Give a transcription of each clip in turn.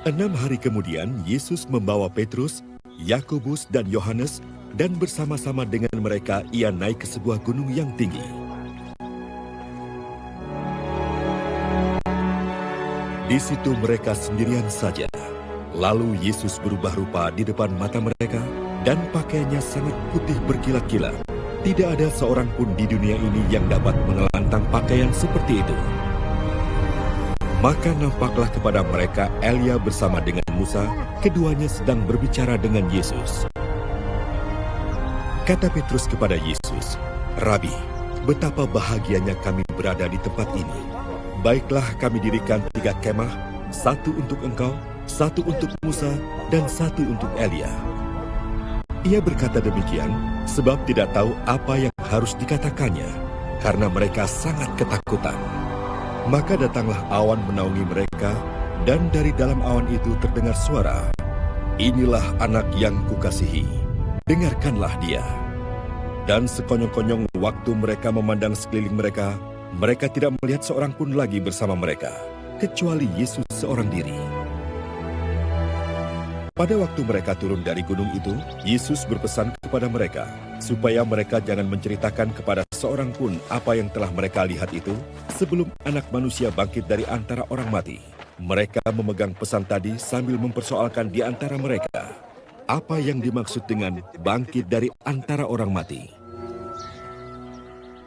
6 hari kemudian, Yesus membawa Petrus, Yakobus, dan Yohanes, dan bersama-sama dengan mereka ia naik ke sebuah gunung yang tinggi. Di situ mereka sendirian saja. Lalu Yesus berubah rupa di depan mata mereka, dan pakaiannya sangat putih berkilat-kilat. Tidak ada seorang pun di dunia ini yang dapat mengelantang pakaian seperti itu. Maka nampaklah kepada mereka Elia bersama dengan Musa, keduanya sedang berbicara dengan Yesus. Kata Petrus kepada Yesus, "Rabi, betapa bahagianya kami berada di tempat ini. Baiklah kami dirikan 3 kemah, 1 untuk engkau, 1 untuk Musa, dan 1 untuk Elia." Ia berkata demikian sebab tidak tahu apa yang harus dikatakannya, karena mereka sangat ketakutan. Maka datanglah awan menaungi mereka, dan dari dalam awan itu terdengar suara, "Inilah anak yang kukasihi, dengarkanlah dia." Dan sekonyong-konyong waktu mereka memandang sekeliling mereka, mereka tidak melihat seorang pun lagi bersama mereka, kecuali Yesus seorang diri. Pada waktu mereka turun dari gunung itu, Yesus berpesan kepada mereka, supaya mereka jangan menceritakan kepada seorang pun apa yang telah mereka lihat itu, sebelum Anak Manusia bangkit dari antara orang mati. Mereka memegang pesan tadi sambil mempersoalkan di antara mereka, apa yang dimaksud dengan bangkit dari antara orang mati.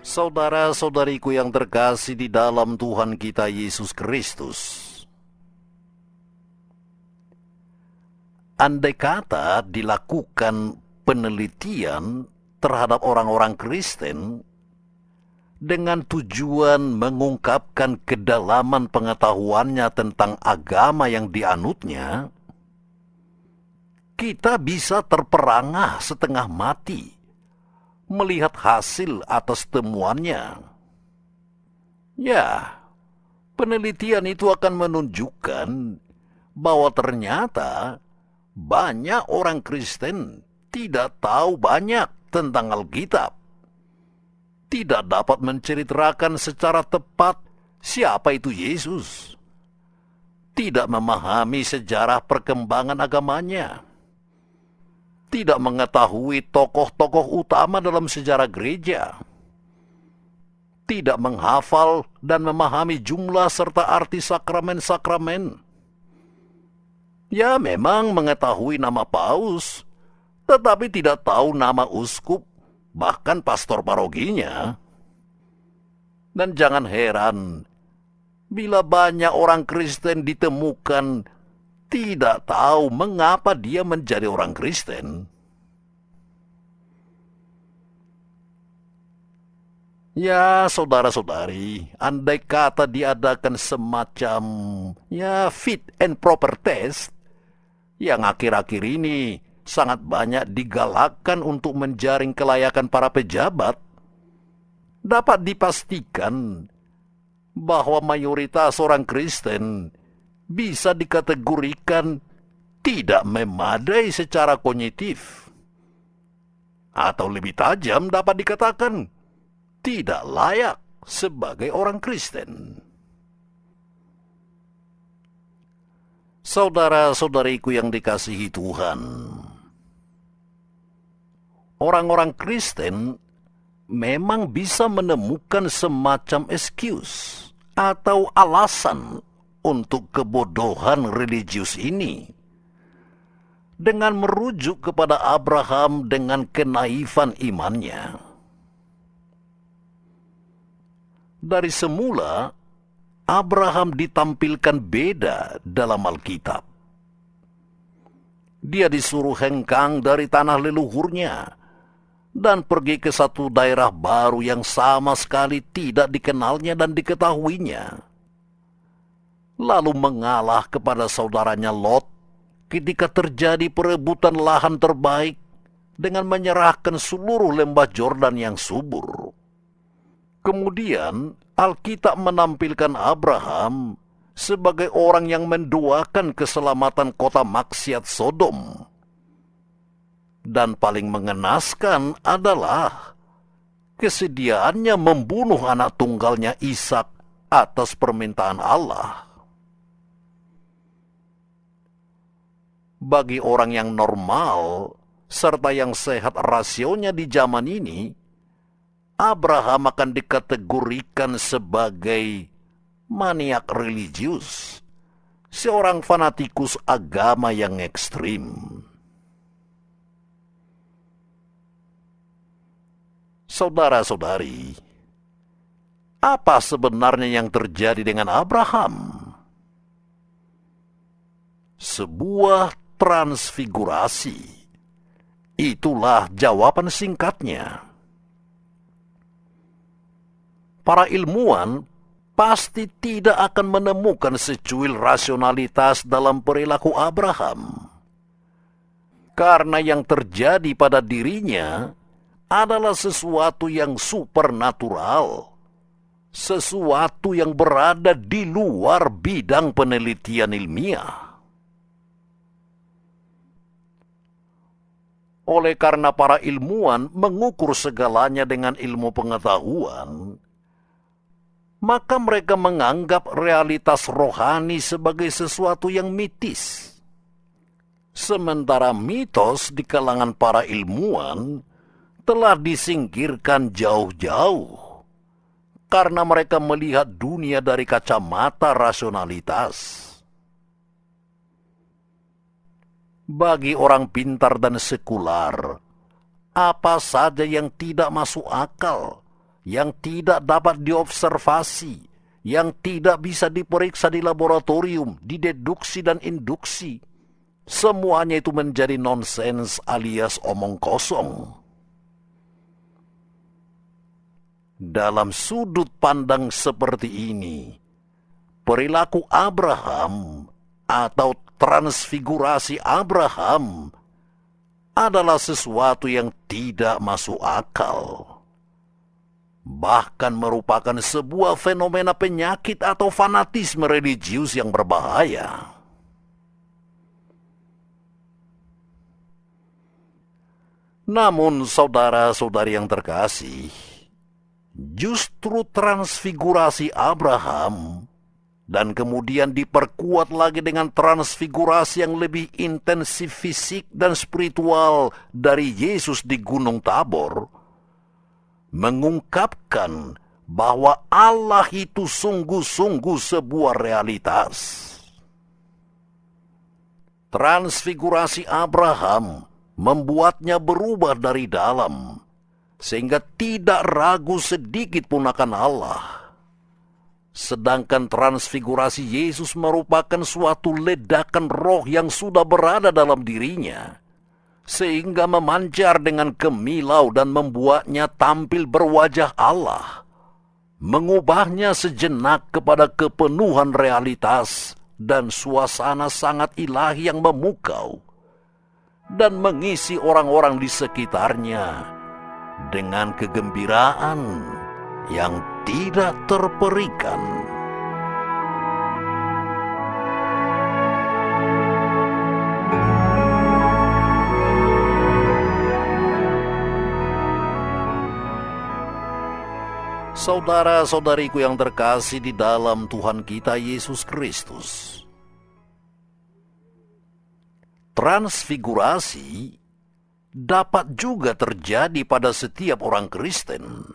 Saudara-saudariku yang terkasih di dalam Tuhan kita Yesus Kristus, andai kata dilakukan penelitian terhadap orang-orang Kristen dengan tujuan mengungkapkan kedalaman pengetahuannya tentang agama yang dianutnya, kita bisa terperangah setengah mati melihat hasil atas temuannya. Ya, penelitian itu akan menunjukkan bahwa ternyata banyak orang Kristen tidak tahu banyak tentang Alkitab, tidak dapat menceritakan secara tepat siapa itu Yesus, tidak memahami sejarah perkembangan agamanya, tidak mengetahui tokoh-tokoh utama dalam sejarah gereja, tidak menghafal dan memahami jumlah serta arti sakramen-sakramen. Ya, memang mengetahui nama paus, tetapi tidak tahu nama uskup, bahkan pastor parokinya. Dan jangan heran bila banyak orang Kristen ditemukan tidak tahu mengapa dia menjadi orang Kristen. Ya, saudara-saudari, andai kata diadakan semacam fit and proper test, yang akhir-akhir ini sangat banyak digalakkan untuk menjaring kelayakan para pejabat, dapat dipastikan bahwa mayoritas orang Kristen bisa dikategorikan tidak memadai secara kognitif. Atau lebih tajam dapat dikatakan tidak layak sebagai orang Kristen. Saudara-saudariku yang dikasihi Tuhan, orang-orang Kristen memang bisa menemukan semacam excuse atau alasan untuk kebodohan religius ini dengan merujuk kepada Abraham dengan kenaifan imannya. Dari semula, Abraham ditampilkan beda dalam Alkitab. Dia disuruh hengkang dari tanah leluhurnya dan pergi ke satu daerah baru yang sama sekali tidak dikenalnya dan diketahuinya. Lalu mengalah kepada saudaranya Lot ketika terjadi perebutan lahan terbaik dengan menyerahkan seluruh lembah Yordan yang subur. Kemudian Alkitab menampilkan Abraham sebagai orang yang mendoakan keselamatan kota maksiat Sodom. Dan paling mengenaskan adalah kesediaannya membunuh anak tunggalnya Ishak atas permintaan Allah. Bagi orang yang normal serta yang sehat rasionya di zaman ini, Abraham akan dikategorikan sebagai maniak religius, seorang fanatikus agama yang ekstrim. Saudara-saudari, apa sebenarnya yang terjadi dengan Abraham? Sebuah transfigurasi. Itulah jawaban singkatnya. Para ilmuwan pasti tidak akan menemukan secuil rasionalitas dalam perilaku Abraham. Karena yang terjadi pada dirinya adalah sesuatu yang supernatural, sesuatu yang berada di luar bidang penelitian ilmiah. Oleh karena para ilmuwan mengukur segalanya dengan ilmu pengetahuan, maka mereka menganggap realitas rohani sebagai sesuatu yang mitis. Sementara mitos di kalangan para ilmuwan telah disingkirkan jauh-jauh karena mereka melihat dunia dari kacamata rasionalitas. Bagi orang pintar dan sekular, apa saja yang tidak masuk akal, yang tidak dapat diobservasi, yang tidak bisa diperiksa di laboratorium, dideduksi dan induksi, semuanya itu menjadi nonsens alias omong kosong. Dalam sudut pandang seperti ini, perilaku Abraham atau transfigurasi Abraham adalah sesuatu yang tidak masuk akal. Bahkan merupakan sebuah fenomena penyakit atau fanatisme religius yang berbahaya. Namun saudara-saudari yang terkasih, justru transfigurasi Abraham dan kemudian diperkuat lagi dengan transfigurasi yang lebih intensif fisik dan spiritual dari Yesus di Gunung Tabor, mengungkapkan bahwa Allah itu sungguh-sungguh sebuah realitas. Transfigurasi Abraham membuatnya berubah dari dalam, sehingga tidak ragu sedikit pun akan Allah. Sedangkan transfigurasi Yesus merupakan suatu ledakan roh yang sudah berada dalam dirinya, sehingga memancar dengan kemilau dan membuatnya tampil berwajah Allah, mengubahnya sejenak kepada kepenuhan realitas dan suasana sangat ilahi yang memukau, dan mengisi orang-orang di sekitarnya dengan kegembiraan yang tidak terperikan. Saudara-saudariku yang terkasih di dalam Tuhan kita Yesus Kristus, transfigurasi dapat juga terjadi pada setiap orang Kristen,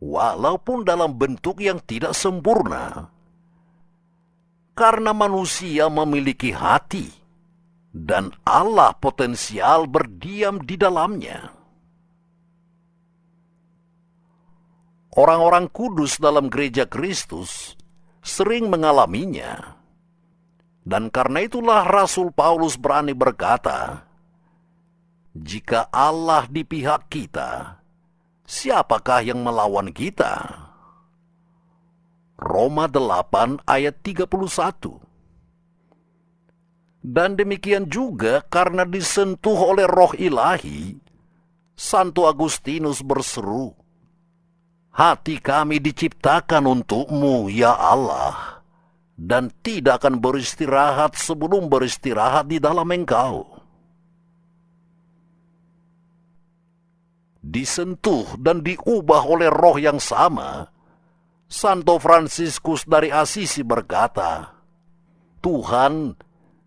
walaupun dalam bentuk yang tidak sempurna, karena manusia memiliki hati dan Allah potensial berdiam di dalamnya. Orang-orang kudus dalam gereja Kristus sering mengalaminya, dan karena itulah Rasul Paulus berani berkata, "Jika Allah di pihak kita, siapakah yang melawan kita?" Roma 8 ayat 31. Dan demikian juga karena disentuh oleh roh ilahi, Santo Agustinus berseru, "Hati kami diciptakan untuk-Mu, ya Allah, dan tidak akan beristirahat sebelum beristirahat di dalam Engkau." Disentuh dan diubah oleh roh yang sama, Santo Fransiskus dari Asisi berkata, "Tuhan,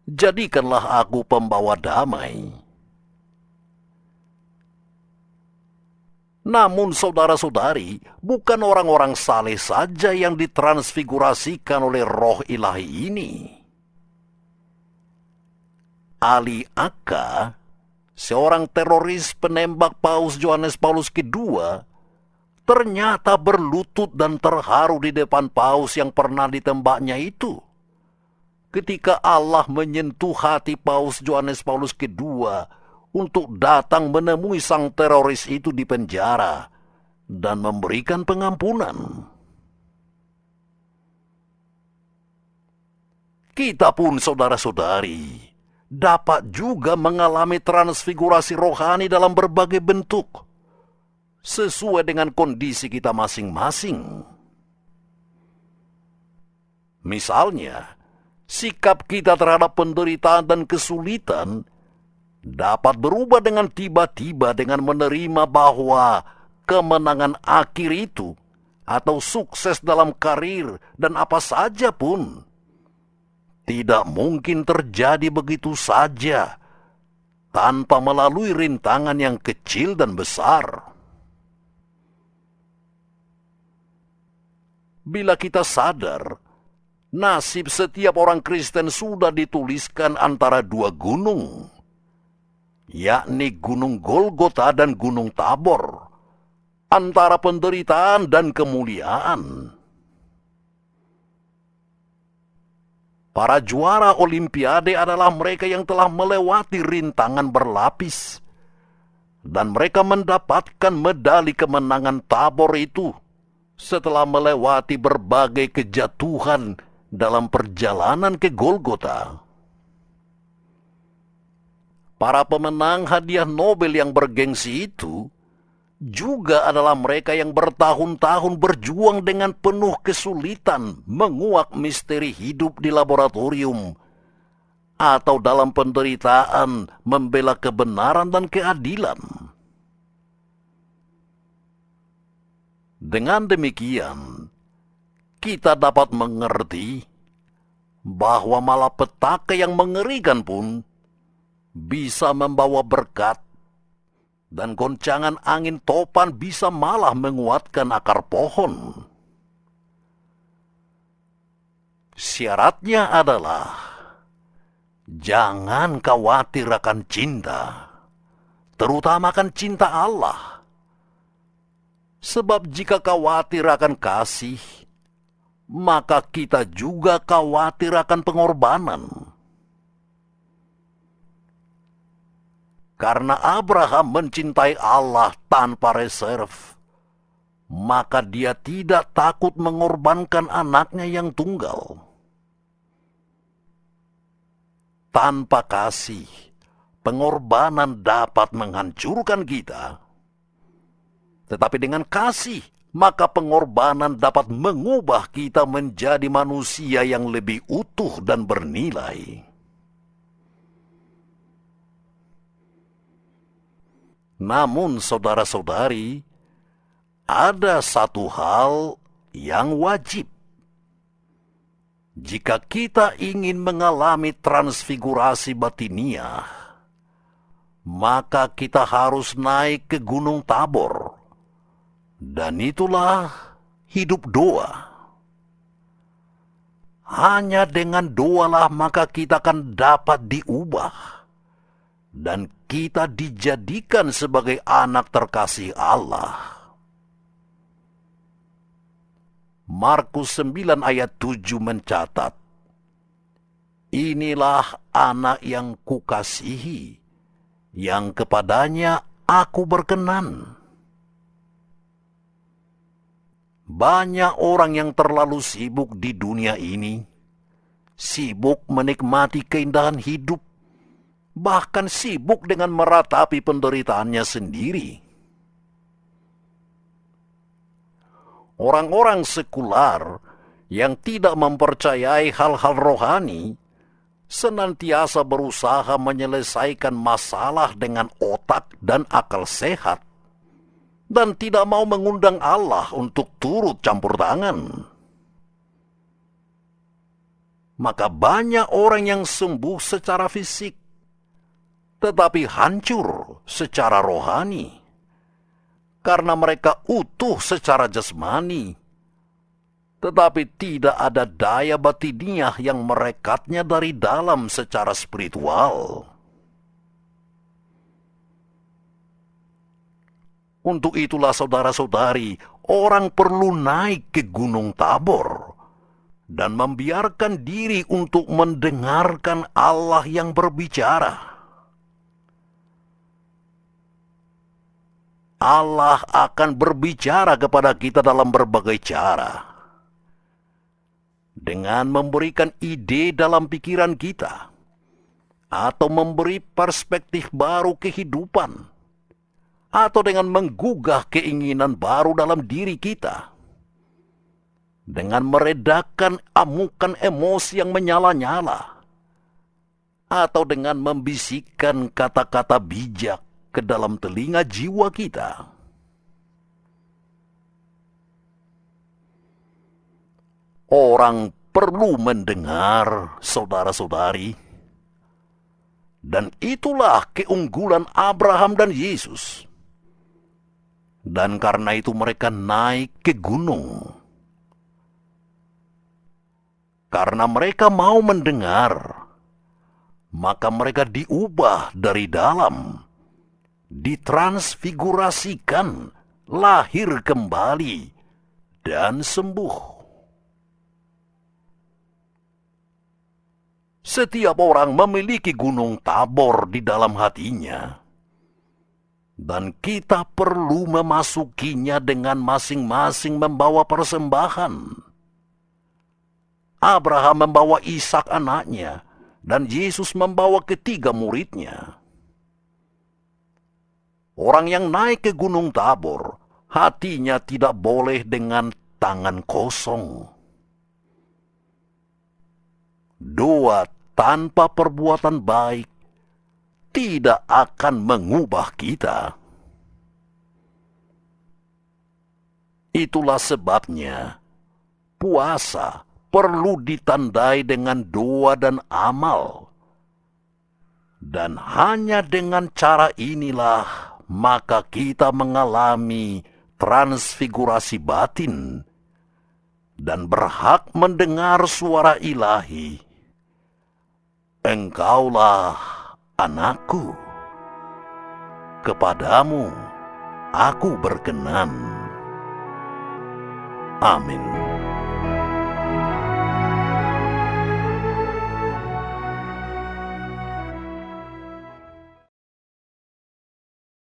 Jadikanlah aku pembawa damai. Namun saudara-saudari, bukan orang-orang saleh saja yang ditransfigurasikan oleh roh ilahi ini. Ali Akka, seorang teroris penembak Paus Yohanes Paulus II, ternyata berlutut dan terharu di depan Paus yang pernah ditembaknya itu. Ketika Allah menyentuh hati Paus Yohanes Paulus II untuk datang menemui sang teroris itu di penjara dan memberikan pengampunan. Kita pun saudara-saudari dapat juga mengalami transfigurasi rohani dalam berbagai bentuk, sesuai dengan kondisi kita masing-masing. Misalnya, sikap kita terhadap penderitaan dan kesulitan dapat berubah dengan tiba-tiba dengan menerima bahwa kemenangan akhir itu atau sukses dalam karir dan apa saja pun tidak mungkin terjadi begitu saja tanpa melalui rintangan yang kecil dan besar. Bila kita sadar, nasib setiap orang Kristen sudah dituliskan antara dua gunung, yakni Gunung Golgota dan Gunung Tabor, antara penderitaan dan kemuliaan. Para juara Olimpiade adalah mereka yang telah melewati rintangan berlapis, dan mereka mendapatkan medali kemenangan Tabor itu setelah melewati berbagai kejatuhan dalam perjalanan ke Golgota. Para pemenang hadiah Nobel yang bergengsi itu juga adalah mereka yang bertahun-tahun berjuang dengan penuh kesulitan menguak misteri hidup di laboratorium atau dalam penderitaan membela kebenaran dan keadilan. Dengan demikian, kita dapat mengerti bahwa malapetaka yang mengerikan pun bisa membawa berkat, dan goncangan angin topan bisa malah menguatkan akar pohon. Syaratnya adalah jangan khawatir akan cinta, terutama akan cinta Allah. Sebab jika khawatir akan kasih, maka kita juga khawatir akan pengorbanan. Karena Abraham mencintai Allah tanpa reserve, maka dia tidak takut mengorbankan anaknya yang tunggal. Tanpa kasih, pengorbanan dapat menghancurkan kita. Tetapi dengan kasih, maka pengorbanan dapat mengubah kita menjadi manusia yang lebih utuh dan bernilai. Namun saudara-saudari, ada satu hal yang wajib. Jika kita ingin mengalami transfigurasi batiniah, maka kita harus naik ke Gunung Tabor. Dan itulah hidup doa. Hanya dengan doalah maka kita akan dapat diubah dan kita dijadikan sebagai anak terkasih Allah. Markus 9 ayat 7 mencatat, "Inilah anak yang kukasihi, yang kepadanya aku berkenan." Banyak orang yang terlalu sibuk di dunia ini, sibuk menikmati keindahan hidup, bahkan sibuk dengan meratapi penderitaannya sendiri. Orang-orang sekular yang tidak mempercayai hal-hal rohani senantiasa berusaha menyelesaikan masalah dengan otak dan akal sehat dan tidak mau mengundang Allah untuk turut campur tangan. maka banyak orang yang sembuh secara fisik, tetapi hancur secara rohani, karena mereka utuh secara jasmani, tetapi tidak ada daya batiniah yang merekatnya dari dalam secara spiritual. Untuk itulah saudara-saudari, orang perlu naik ke Gunung Tabor dan membiarkan diri untuk mendengarkan Allah yang berbicara. Allah akan berbicara kepada kita dalam berbagai cara, dengan memberikan ide dalam pikiran kita, atau memberi perspektif baru kehidupan, atau dengan menggugah keinginan baru dalam diri kita, dengan meredakan amukan emosi yang menyala-nyala, atau dengan membisikkan kata-kata bijak ke dalam telinga jiwa kita. Orang perlu mendengar, saudara-saudari, dan itulah keunggulan Abraham dan Yesus. Dan karena itu mereka naik ke gunung. Karena mereka mau mendengar, maka mereka diubah dari dalam, ditransfigurasikan, lahir kembali, dan sembuh. Setiap orang memiliki Gunung Tabor di dalam hatinya, dan kita perlu memasukinya dengan masing-masing membawa persembahan. Abraham membawa Ishak anaknya, dan Yesus membawa ketiga muridnya. Orang yang naik ke Gunung Tabor, hatinya tidak boleh dengan tangan kosong. Doa tanpa perbuatan baik tidak akan mengubah kita. Itulah sebabnya puasa perlu ditandai dengan doa dan amal. Dan hanya dengan cara inilah maka kita mengalami transfigurasi batin dan berhak mendengar suara ilahi. Engkaulah anakku, kepadamu aku berkenan. Amin.